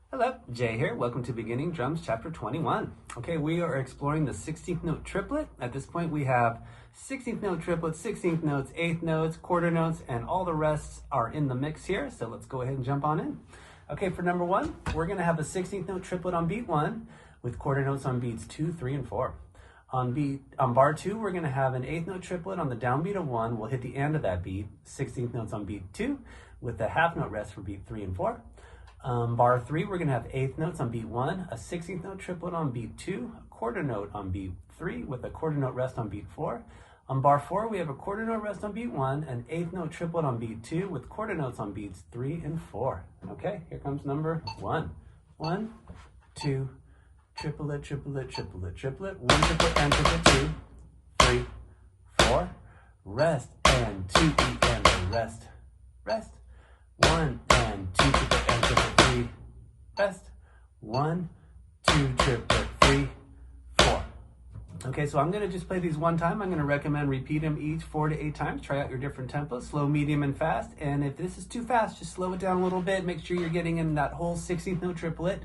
Hello, Jay here. Welcome to Beginning Drums Chapter 21. Okay, we are exploring the 16th note triplet. At this point we have 16th note triplets, 16th notes, 8th notes, quarter notes, and all the rests are in the mix here. So let's go ahead and jump on in. Okay, for number one, we're going to have a 16th note triplet on beat 1 with quarter notes on beats 2, 3, and 4. On bar 2, we're going to have an 8th note triplet on the downbeat of 1. We'll hit the end of that beat, 16th notes on beat 2 with a half note rest for beat 3 and 4. Bar 3, we're going to have 8th notes on beat 1, a 16th note triplet on beat 2, a quarter note on beat 3 with a quarter note rest on beat 4. On bar 4, we have a quarter note rest on beat 1, an 8th note triplet on beat 2 with quarter notes on beats 3 and 4. Okay, here comes number 1. 1, 2, triplet, triplet, triplet, triplet, 1 triplet and triplet, 2, 3, 4, rest and 2 E and a rest, rest, 1 and 2 triplet and triplet, 3, rest, 1, 2 triplet, 3, 4. Okay, so I'm going to just play these one time. I'm going to recommend repeat them each 4 to 8 times. Try out your different tempos, slow, medium, and fast. And if this is too fast, just slow it down a little bit. Make sure you're getting in that whole 16th note triplet.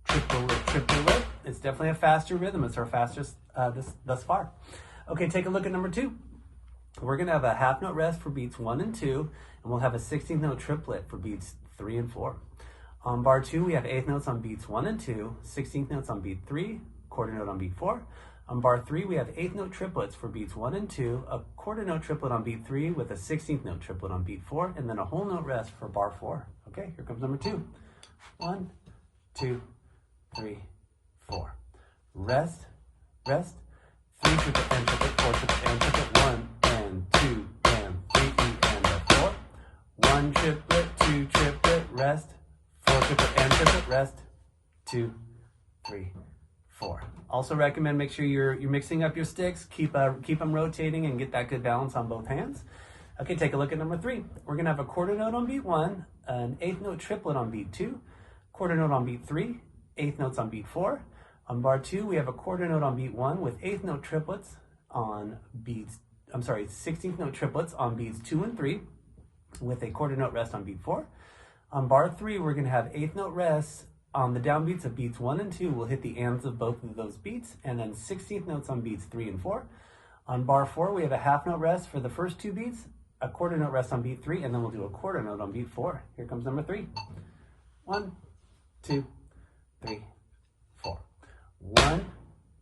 Triplet, triplet. It's definitely a faster rhythm. It's our fastest thus far. Okay, take a look at number 2. We're going to have a half note rest for beats 1 and 2, and we'll have a 16th note triplet for beats 3 and 4. On bar 2, we have 8th notes on beats 1 and 2, 16th notes on beat 3, quarter note on beat 4. On bar 3, we have 8th note triplets for beats 1 and 2, a quarter note triplet on beat 3 with a 16th note triplet on beat 4, and then a whole note rest for bar 4. Okay, here comes number 2. 1, 2, 3, 4. Rest, rest, 3 triplet and triplet, 4 triplet and triplet, 1 and 2 and 3 E and a 4. 1 triplet, 2 triplet, rest, 4 triplet and triplet, rest, 2, 3, 4. Also recommend make sure you're mixing up your sticks, keep them rotating and get that good balance on both hands. Okay, take a look at number 3. We're gonna have a quarter note on beat 1, an 8th note triplet on beat 2, quarter note on beat 3, 8th notes on beat 4. On bar 2, we have a quarter note on beat 1 with 8th note triplets on beats, 16th note triplets on beats 2 and 3 with a quarter note rest on beat 4. On bar 3, we're going to have 8th note rests on the downbeats of beats 1 and 2. We'll hit the ends of both of those beats, and then 16th notes on beats 3 and 4. On bar 4, we have a half note rest for the first 2 beats, a quarter note rest on beat 3, and then we'll do a quarter note on beat 4. Here comes number 3. 1, 2, 3, 4. 1,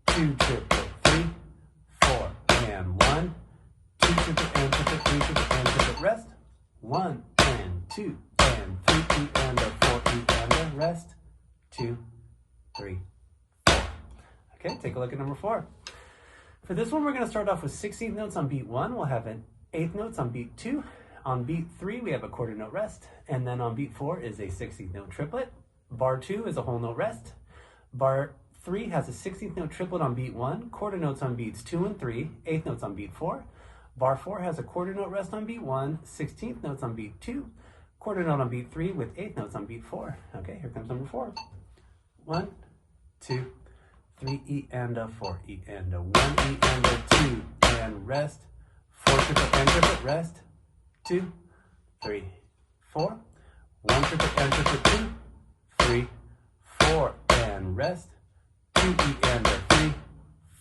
2 triplet, 3, 4, and 1, 2 triplet and triplet, 3 triplet and triplet, rest, 1 and 2 and 3 E and a 4 E and a rest, 2, 3, 4. Okay, take a look at number 4. For this one, we're going to start off with 16th notes on beat 1. We'll have an 8th notes on beat 2. On beat 3, we have a quarter note rest, and then on beat 4 is a 16th note triplet. Bar 2 is a whole note rest. Bar 3 has a 16th note triplet on beat 1, quarter notes on beats 2 and 3, 8th notes on beat 4. Bar 4 has a quarter note rest on beat 1, 16th notes on beat 2, quarter note on beat 3 with 8th notes on beat 4. Okay, here comes number 4. 1, 2, 3 E and a 4 E and a 1 E and a 2 and rest, 4 triplet and triplet, rest, 2, 3, 4. 1 triplet and triplet, 2, 3, 4 and rest, 2 E and a 3,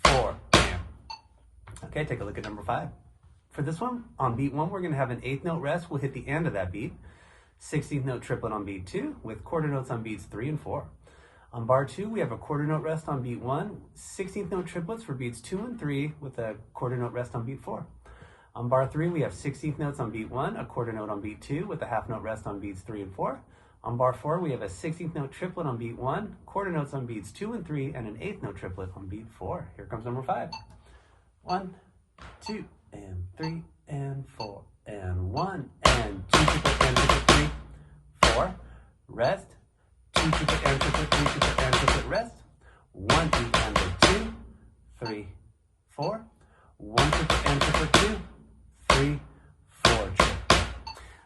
4 and. Okay, take a look at number 5. For this one, on beat 1, we're going to have an 8th note rest. We'll hit the end of that beat. 16th note triplet on beat 2 with quarter notes on beats 3 and 4. On bar 2, we have a quarter note rest on beat 1, 16th note triplets for beats 2 and 3 with a quarter note rest on beat 4. On bar 3, we have 16th notes on beat 1, a quarter note on beat 2 with a half note rest on beats 3 and 4. On bar 4, we have a 16th note triplet on beat 1, quarter notes on beats 2 and 3, and an 8th note triplet on beat 4. Here comes number 5. 1, 2, and 3, and 4, and 1, and 2 triplet and triplet, 3, 4, rest, 2 triplet and triplet, 3 triplet and triplet, rest, 1 E and a 2, 3, 4, 1 triplet and triplet, 2, 3, 4 triplet.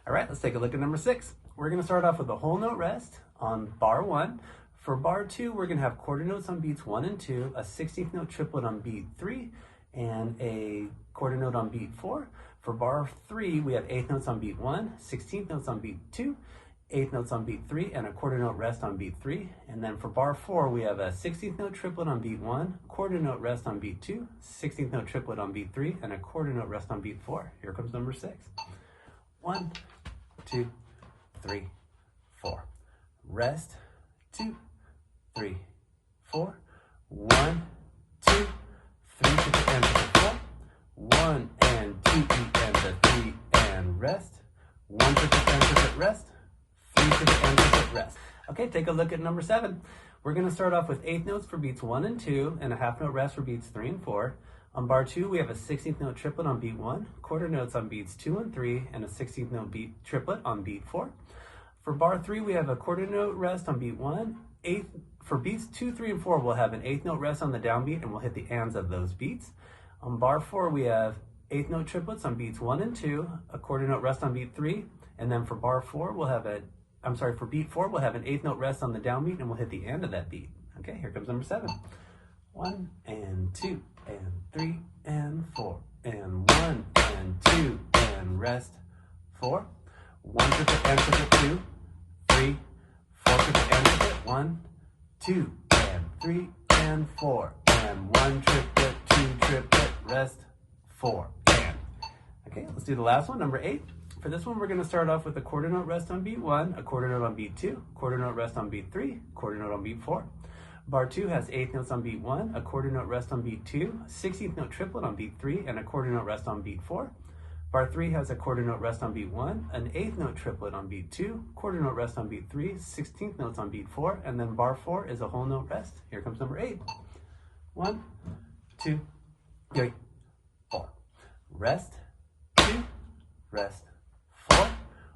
All right, let's take a look at number 6. We're going to start off with a whole note rest on bar 1. For bar 2, we're going to have quarter notes on beats 1 and 2, a 16th note triplet on beat 3, and a quarter note on beat 4. For bar 3, we have 8th notes on beat 1, 16th notes on beat 2, eighth notes on beat 3 and a quarter note rest on beat 3. And then for bar 4, we have a 16th note triplet on beat 1, quarter note rest on beat 2, 16th note triplet on beat 3, and a quarter note rest on beat 4. Here comes number 6. 1, 2, 3, 4. Rest, 2, 3, 4. 1, 2, 3 to the end of the 4. 1 and 2 to the end of 3 and rest. 1 to the end of it, rest. 3 to the end of it, rest. Okay, take a look at number 7. We're going to start off with eighth notes for beats 1 and 2 and a half note rest for beats 3 and 4. On bar 2, we have a 16th note triplet on beat 1, quarter notes on beats 2 and 3, and a 16th note beat triplet on beat 4. For bar 3, we have a quarter note rest on beat 1. For beats 2, 3, and 4, we'll have an eighth note rest on the downbeat, and we'll hit the ands of those beats. On bar 4, we have eighth note triplets on beats 1 and 2, a quarter note rest on beat 3, and then for bar 4, for beat 4, we'll have an eighth note rest on the downbeat, and we'll hit the end of that beat. Okay, here comes number 7. 1 and 2 and 3 and 4 and 1 and 2 and rest 4. 1 to the end of it, 2, 3, 4 to the end of it, 1, 2 and 3 and 4 and 1 triplet, 2 triplet, rest 4 and. Okay, let's do the last one, number 8. For this one, we're going to start off with a quarter note rest on beat 1, a quarter note on beat 2, quarter note rest on beat 3, quarter note on beat 4. Bar 2 has eighth notes on beat 1, a quarter note rest on beat 2, 16th note triplet on beat 3, and a quarter note rest on beat 4. Bar 3 has a quarter note rest on beat 1, an eighth note triplet on beat 2, quarter note rest on beat 3, 16th notes on beat 4, and then bar 4 is a whole note rest. Here comes number 8. 1, 2, 3, 4. Rest, 2, rest, 4.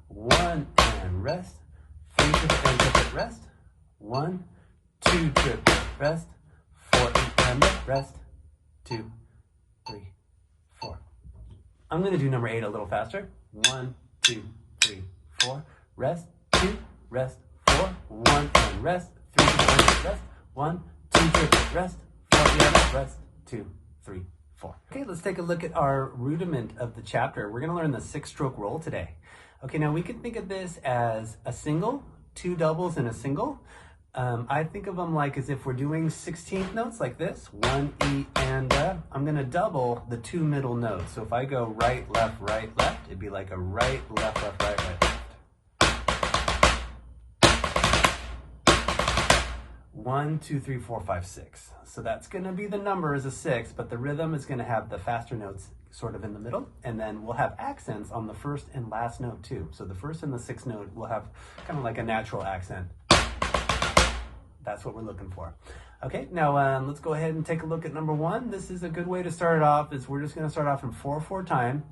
1 and rest. 3 to the end of it, rest. 1, 2 triplet, rest. 4 and rest. 2, 3, 4. I'm going to do number 8 a little faster. 1, 2, 3, 4. Rest, 2, rest, 4. 1 and rest. 3 to the end of it, rest. 1, 2 triplet, rest. 4 and rest. 2, 3, 4. Okay, let's take a look at our rudiment of the chapter. We're going to learn the 6-stroke roll today. Okay, now we can think of this as a single, 2 doubles, and a single. I think of them like as if we're doing 16th notes like this, 1, E, and I'm going to double the 2 middle notes. So if I go right, left, it'd be like a right, left, right, left. 1, 2, 3, 4, 5, 6. So that's going to be the number as a 6, but the rhythm is going to have the faster notes sort of in the middle, and then we'll have accents on the first and last note too. So the first and the 6th note will have kind of like a natural accent. That's what we're looking for. Okay, now let's go ahead and take a look at number 1. This is a good way to start it off. Is we're just going to start off in 4/4 time,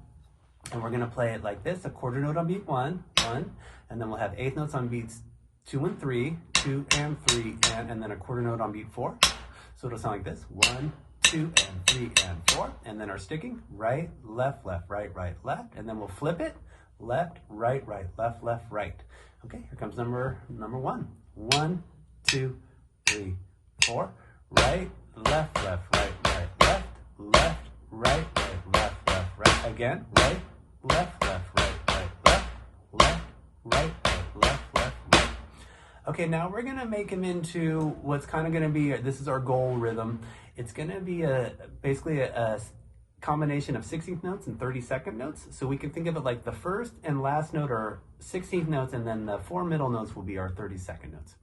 and we're going to play it like this: a quarter note on beat 1, 1, and then we'll have eighth notes on beats 2 and 3, 2 and 3, and then a quarter note on beat 4. So it'll sound like this: 1, 2 and 3 and 4, and then our sticking right, left, right, left, and then we'll flip it left, right, left, right. Okay, here comes number 1. 1, 2, 3, 4. Right, left, right, left, right, left. Again, right, left, right, left, right. Okay, now we're gonna make them into what's kind of gonna be, this is our goal rhythm. It's gonna be basically a combination of 16th notes and 32nd notes. So we can think of it like the first and last note are 16th notes, and then the 4 middle notes will be our 32nd notes.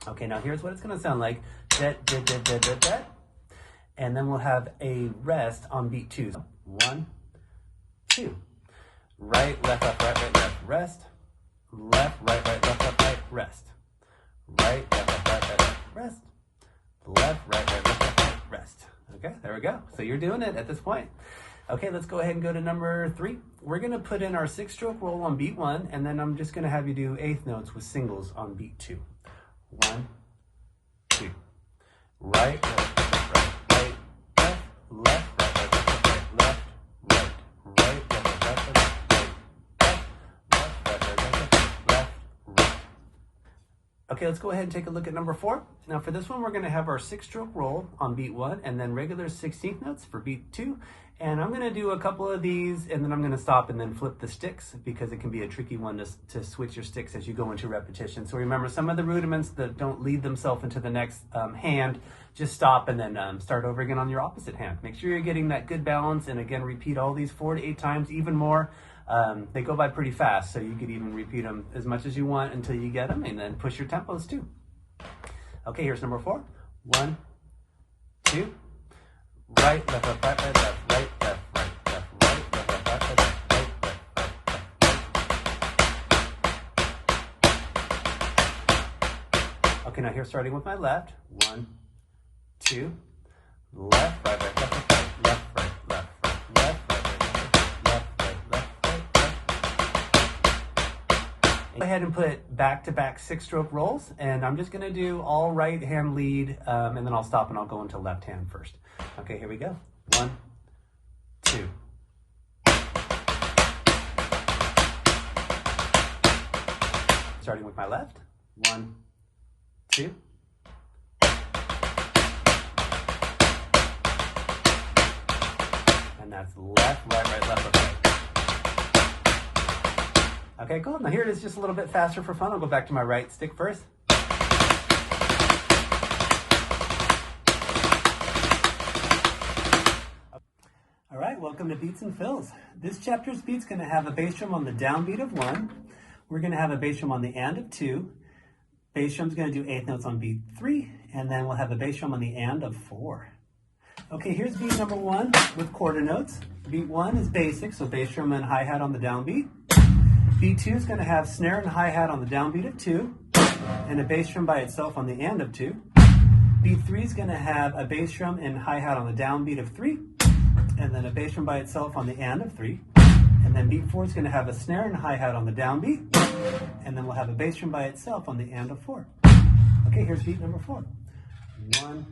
Okay, now here's what it's going to sound like. And then we'll have a rest on beat 2. 1, 2. Right, left, left, rest. Left, right, left, rest. Right, left, rest. Left, right, left, rest. Okay, there we go. So you're doing it at this point. Okay, let's go ahead and go to number 3. We're going to put in our 6-stroke roll on beat 1, and then I'm just going to have you do eighth notes with singles on beat 2. 1, 2. Right, left, right, left, left, right. Okay, let's go ahead and take a look at number 4. Now for this one, we're going to have our 6-stroke roll on beat 1, and then regular 16th notes for beat 2, And I'm gonna do a couple of these and then I'm gonna stop and then flip the sticks because it can be a tricky one to switch your sticks as you go into repetition. So remember, some of the rudiments that don't lead themselves into the next hand, just stop and then start over again on your opposite hand. Make sure you're getting that good balance, and again, repeat all these 4 to 8 times, even more. They go by pretty fast, so you could even repeat them as much as you want until you get them, and then push your tempos too. Okay, here's number 4. 1, 2, right, left, left, right, right, left, right, left, right, left, right, left, left, right, right, left, right, left, right. Okay, now here, starting with my left. 1, 2, left, right, right, left, left, right, left, right, left, right, left, right, left, right, left, right, left. Go ahead and put back-to-back 6-stroke rolls, and I'm just gonna do all right hand lead, and then I'll stop and I'll go into left hand first. Okay, here we go. 1, 2. Starting with my left. 1, 2. And that's left, right, right, left, left, right. Okay, cool. Now here it is just a little bit faster for fun. I'll go back to my right stick first. All right, welcome to Beats and Fills. This chapter's beat's gonna have a bass drum on the downbeat of 1. We're gonna have a bass drum on the and of 2. Bass drum's gonna do 8th notes on beat 3, and then we'll have a bass drum on the and of 4. Okay, here's beat number 1 with quarter notes. Beat 1 is basic, so bass drum and hi-hat on the downbeat. Beat 2 is going to have snare and hi-hat on the downbeat of 2, and a bass drum by itself on the and of 2. Beat 3 is going to have a bass drum and hi-hat on the downbeat of 3, and then a bass drum by itself on the and of 3. And then beat 4 is going to have a snare and hi-hat on the downbeat, and then we'll have a bass drum by itself on the and of 4. Okay, here's beat number 4. 1,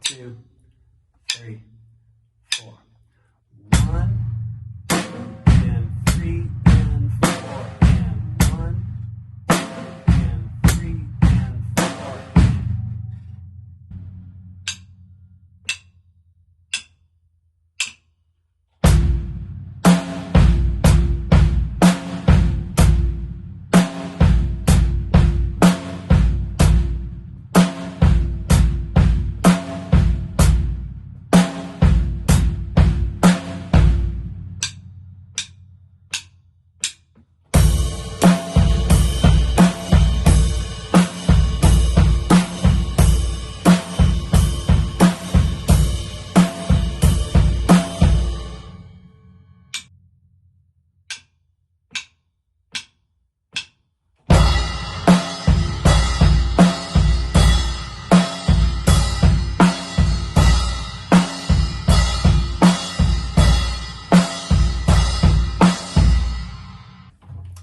2, 3, 4. 1, 2, and 3, and 4, and 1, 2, and 3, and 4.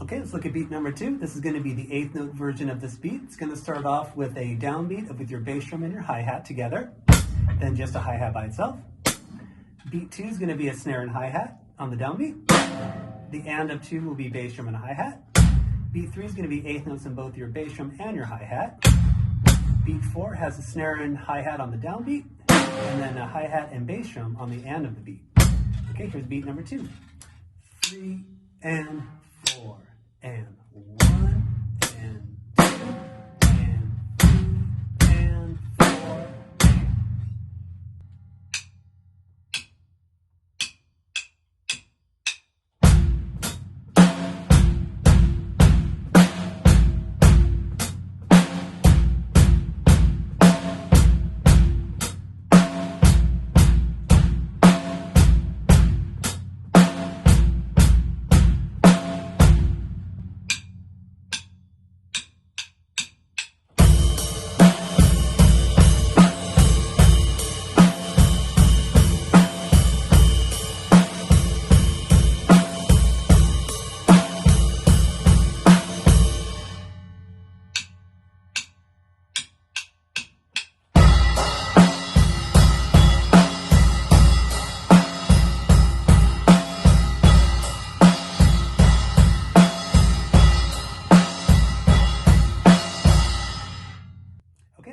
Okay, let's look at beat number 2. This is going to be the 8th note version of this beat. It's going to start off with a downbeat with your bass drum and your hi-hat together, then just a hi-hat by itself. Beat 2 is going to be a snare and hi-hat on the downbeat. The and of 2 will be bass drum and a hi-hat. Beat 3 is going to be 8th notes in both your bass drum and your hi-hat. Beat 4 has a snare and hi-hat on the downbeat, and then a hi-hat and bass drum on the and of the beat. Okay, here's beat number 2. 3 and 4 and 1 and 2 and 3 and 4.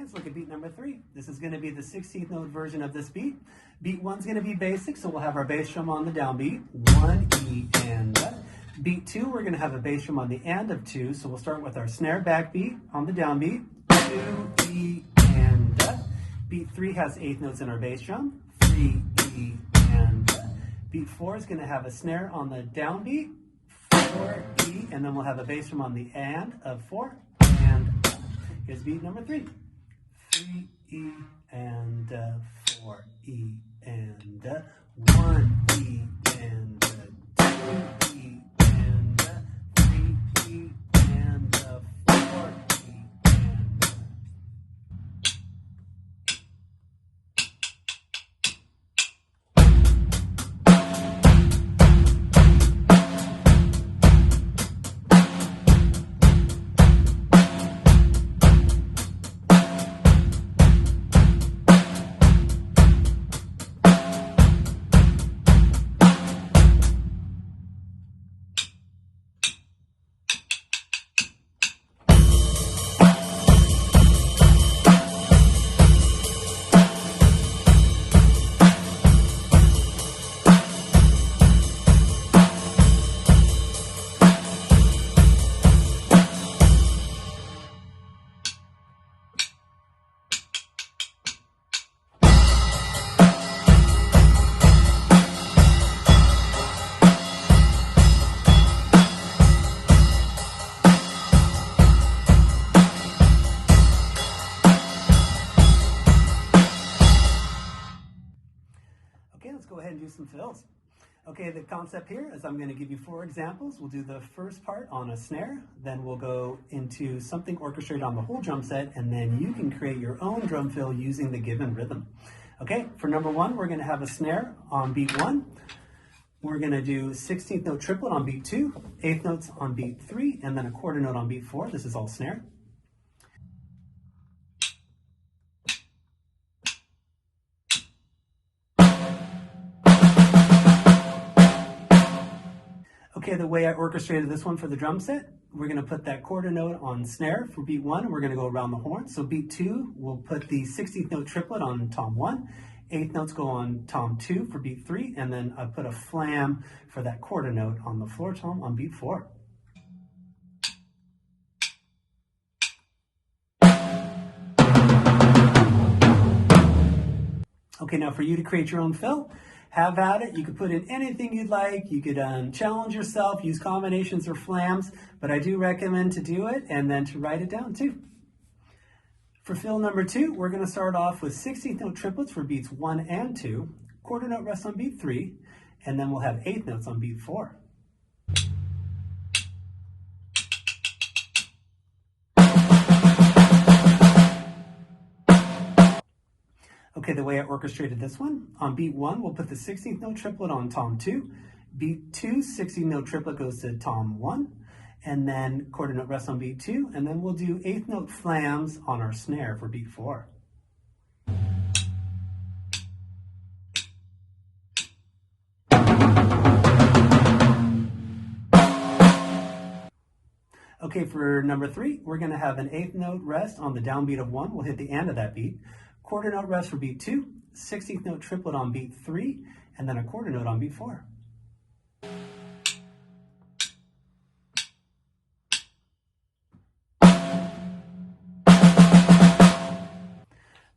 let's look at beat number 3. This is going to be the 16th note version of this beat. Beat 1's going to be basic, so we'll have our bass drum on the downbeat, 1, E, and da. Beat 2, we're going to have a bass drum on the and of 2, so we'll start with our snare backbeat on the downbeat, 2, E, and da. Beat 3 has 8th notes in our bass drum, 3, E, and da. Beat 4 is going to have a snare on the downbeat, 4, E, and then we'll have a bass drum on the and of 4, and here's beat number 3. 3, E, and 4, E, and 1, E, and 2, E, and 3, E, and 4, E, and let's go ahead and do some fills. Okay, the concept here is I'm going to give you 4 examples. We'll do the first part on a snare, then we'll go into something orchestrated on the whole drum set, and then you can create your own drum fill using the given rhythm. Okay, for number 1, we're going to have a snare on beat 1. We're going to do 16th note triplet on beat 2, 8th notes on beat 3, and then a quarter note on beat 4. This is all snare. Okay, the way I orchestrated this one for the drum set, we're going to put that quarter note on snare for beat 1, and we're going to go around the horn. So beat 2, we'll put the 16th note triplet on tom 1, 8th notes go on tom 2 for beat 3, and then I put a flam for that quarter note on the floor tom on beat 4. Okay, now for you to create your own fill, have at it. You could put in anything you'd like. You could challenge yourself, use combinations or flams, but I do recommend to do it and then to write it down too. For fill number 2, we're going to start off with 16th note triplets for beats 1 and 2, quarter note rest on beat 3, and then we'll have 8th notes on beat 4. Okay, the way I orchestrated this one, on beat 1, we'll put the 16th note triplet on tom 2. Beat 2, 16th note triplet goes to tom 1, and then quarter note rest on beat 2, and then we'll do 8th note flams on our snare for beat 4. Okay, for number 3, we're going to have an 8th note rest on the downbeat of 1. We'll hit the and of that beat. Quarter note rest for beat 2, 16th note triplet on beat 3, and then a quarter note on beat 4.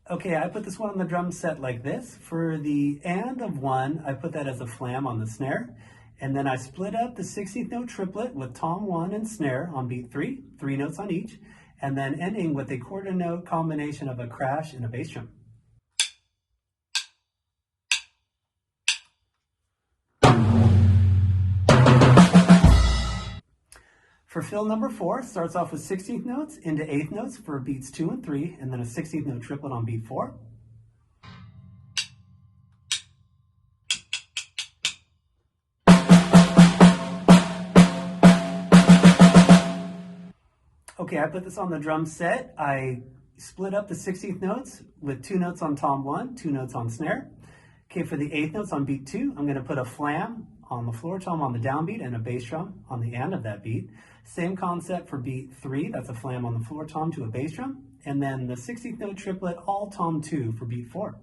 Okay, I put this one on the drum set like this. For the and of 1, I put that as a flam on the snare, and then I split up the 16th note triplet with tom 1 and snare on beat 3, 3 notes on each, and then ending with a quarter note combination of a crash and a bass drum. For fill number 4, starts off with 16th notes into 8th notes for beats 2 and 3, and then a 16th note triplet on beat 4. Okay, I put this on the drum set. I split up the 16th notes with 2 notes on tom 1, 2 notes on snare. Okay, for the 8th notes on beat 2, I'm going to put a flam on the floor tom on the downbeat and a bass drum on the and of that beat. Same concept for beat 3, that's a flam on the floor tom to a bass drum. and then the 16th note triplet, all tom 2 for beat 4.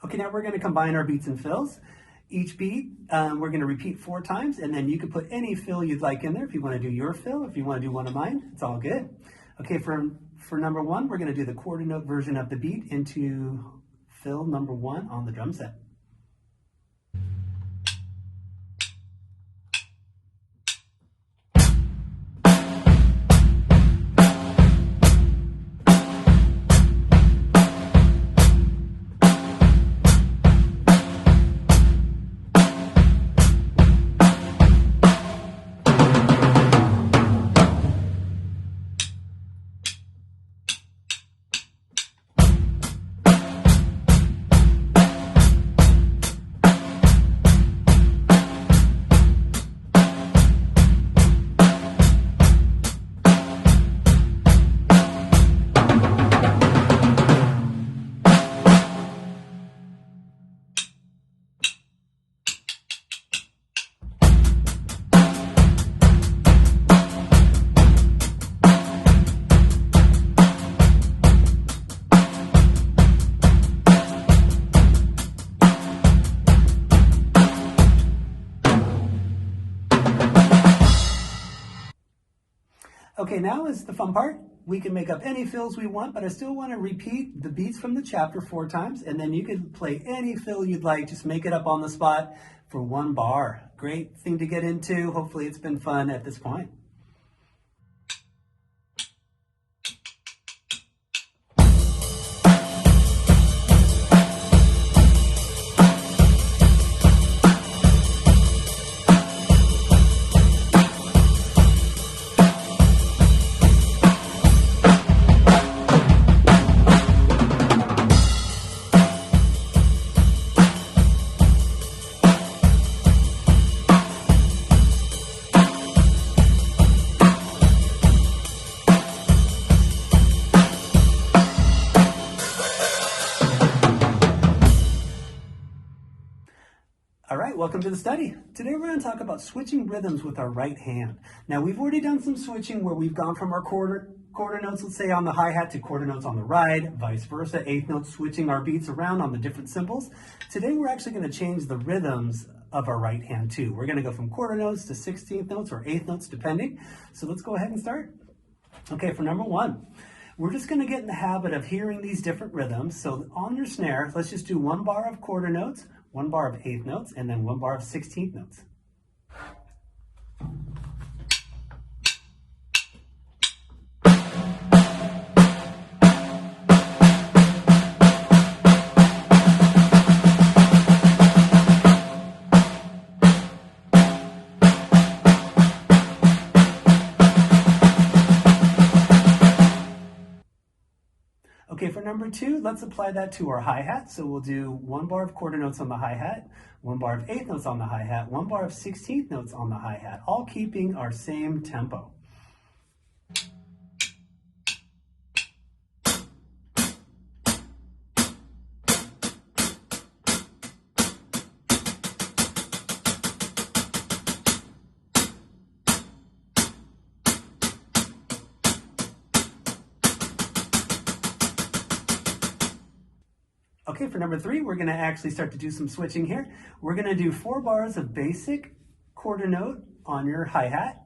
Okay, now we're going to combine our beats and fills. Each beat, we're going to repeat 4 times, and then you can put any fill you'd like in there. If you want to do your fill, if you want to do one of mine, it's all good. Okay, for number 1, we're going to do the quarter note version of the beat into fill number 1 on the drum set. Okay, now is the fun part. We can make up any fills we want, but I still want to repeat the beats from the chapter 4 times, and then you can play any fill you'd like. Just make it up on the spot for 1 bar. Great thing to get into. Hopefully it's been fun at this point. All right, welcome to the study. Today we're going to talk about switching rhythms with our right hand. Now we've already done some switching where we've gone from our quarter notes, let's say on the hi-hat, to quarter notes on the right, vice versa, 8th notes, switching our beats around on the different cymbals. Today we're actually going to change the rhythms of our right hand too. We're going to go from quarter notes to 16th notes or 8th notes depending. So let's go ahead and start. Okay, for number 1. We're just going to get in the habit of hearing these different rhythms. So on your snare, let's just do 1 bar of quarter notes, 1 bar of 8th notes, and then 1 bar of 16th notes. Okay, for number 2, let's apply that to our hi-hat. So we'll do 1 bar of quarter notes on the hi-hat, 1 bar of 8th notes on the hi-hat, 1 bar of 16th notes on the hi-hat, all keeping our same tempo. Okay, for number 3, we're going to actually start to do some switching here. We're going to do 4 bars of basic quarter note on your hi-hat,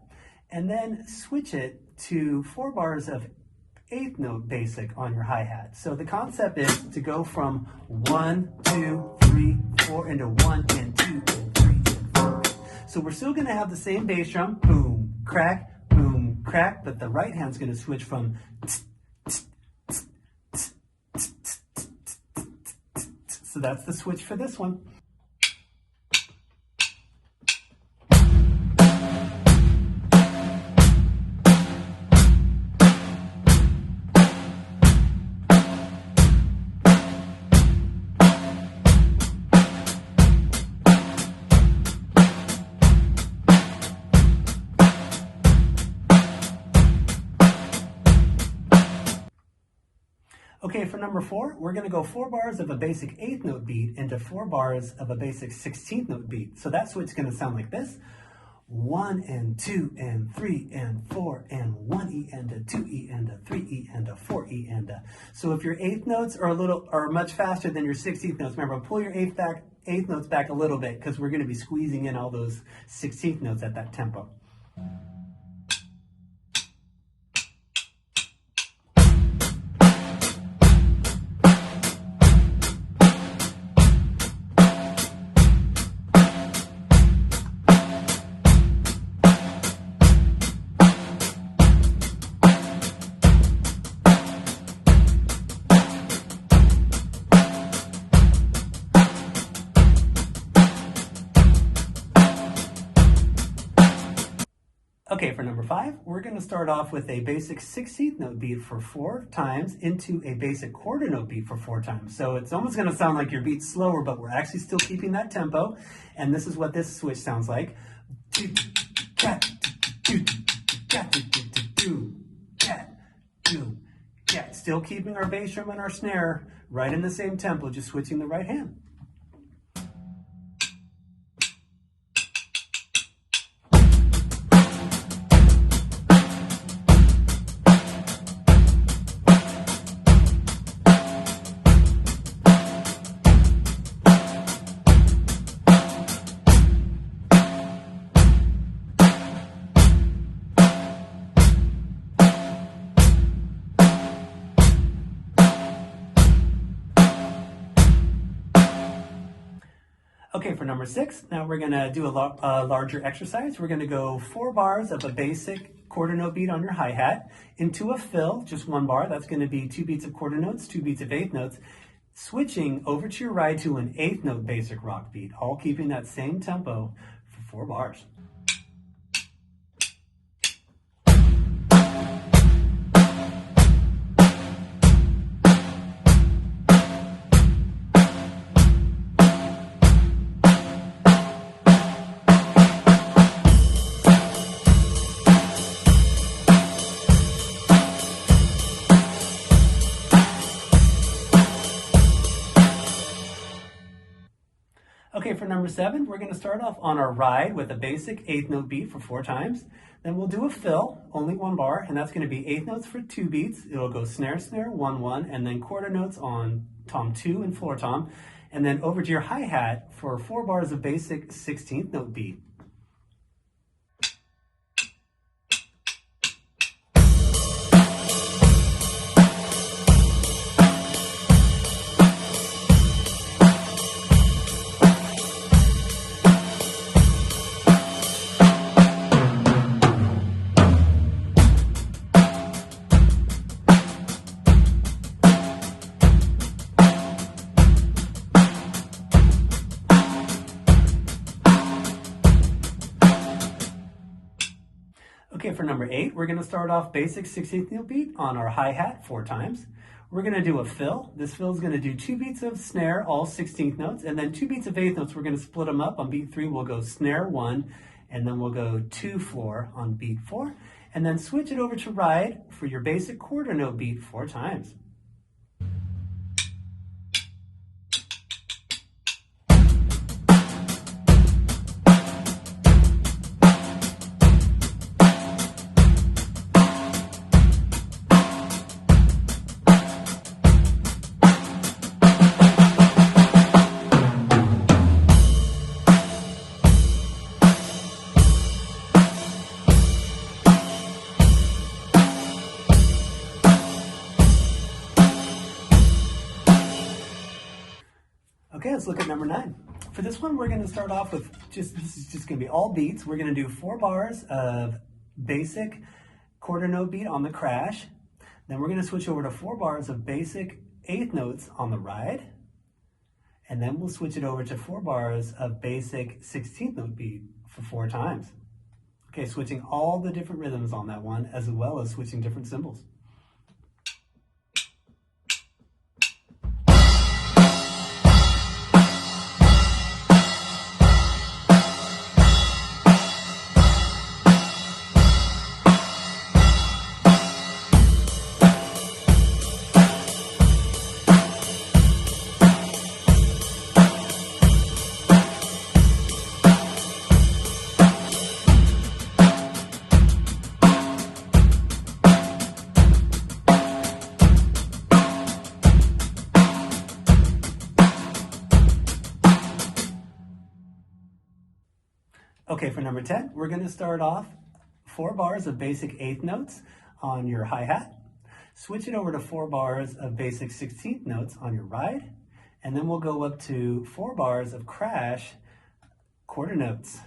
and then switch it to 4 bars of 8th note basic on your hi-hat. So the concept is to go from 1, 2, 3, 4 into 1 and 2 and 3 and 4. So we're still going to have the same bass drum, boom, crack, but the right hand's going to switch from so that's the switch for this one. Okay, for number 4, we're going to go 4 bars of a basic 8th note beat into 4 bars of a basic 16th note beat. So that switch is going to sound like this. 1 and 2 and 3 and 4 and 1 E and a 2 E and a 3 E and a 4 E and a. So if your 8th notes are much faster than your 16th notes, remember, pull your 8th notes back a little bit because we're going to be squeezing in all those 16th notes at that tempo. Okay, for number 5, we're going to start off with a basic 16th note beat for 4 times into a basic quarter note beat for 4 times. So it's almost going to sound like your beat's slower, but we're actually still keeping that tempo. And this is what this switch sounds like. Still keeping our bass drum and our snare right in the same tempo, just switching the right hand. Okay, for number 6, now we're going to do a larger exercise. We're going to go 4 bars of a basic quarter note beat on your hi-hat into a fill, just 1 bar. That's going to be 2 beats of quarter notes, 2 beats of 8th notes, switching over to your ride to an 8th note basic rock beat, all keeping that same tempo for 4 bars. Okay, for number 7, we're going to start off on our ride with a basic 8th note beat for 4 times. Then we'll do a fill, only 1 bar, and that's going to be 8th notes for 2 beats. It'll go snare, snare, 1, 1, and then quarter notes on tom 2 and floor tom. And then over to your hi-hat for 4 bars of basic 16th note beat. Okay, for number 8, we're going to start off basic 16th note beat on our hi-hat 4 times. We're going to do a fill. This fill is going to do 2 beats of snare, all 16th notes, and then 2 beats of 8th notes. We're going to split them up. On beat 3, we'll go snare 1, and then we'll go 2 floor on beat 4, and then switch it over to ride for your basic quarter note beat 4 times. Okay, let's look at number 9. For this one, we're going to start off with this is just going to be all beats. We're going to do 4 bars of basic quarter note beat on the crash. Then we're going to switch over to 4 bars of basic 8th notes on the ride. And then we'll switch it over to 4 bars of basic 16th note beat for 4 times. Okay, switching all the different rhythms on that one, as well as switching different cymbals. Okay, for number 10, we're going to start off 4 bars of basic eighth notes on your hi-hat. Switch it over to 4 bars of basic 16th notes on your ride. And then we'll go up to 4 bars of crash quarter notes.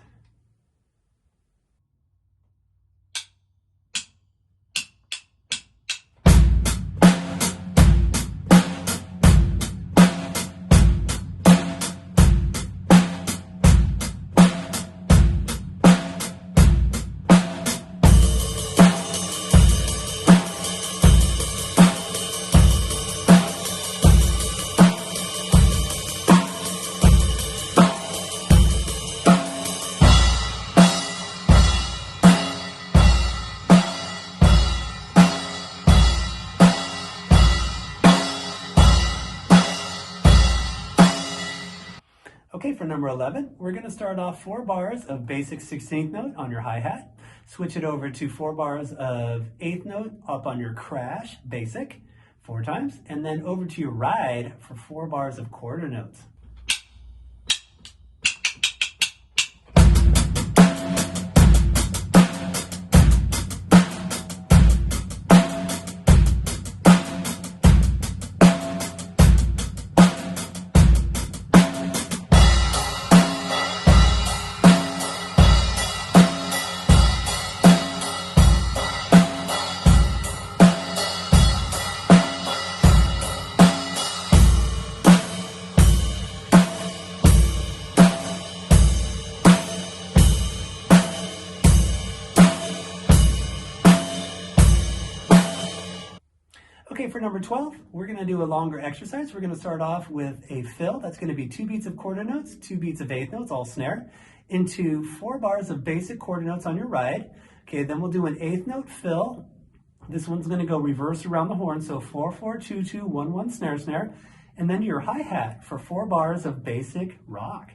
Okay, for number 11, we're going to start off 4 bars of basic 16th note on your hi-hat. Switch it over to 4 bars of 8th note up on your crash, basic, 4 times. And then over to your ride for 4 bars of quarter notes. Okay, for number 12, we're going to do a longer exercise. We're going to start off with a fill. That's going to be 2 beats of quarter notes, 2 beats of eighth notes, all snare, into 4 bars of basic quarter notes on your ride. Okay, then we'll do an eighth note fill. This one's going to go reverse around the horn, so 4, 4, 2, 2, 1, 1, snare, snare. And then your hi-hat for 4 bars of basic rock.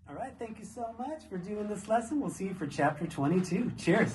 All right, thank you so much for doing this lesson. We'll see you for chapter 22. Cheers.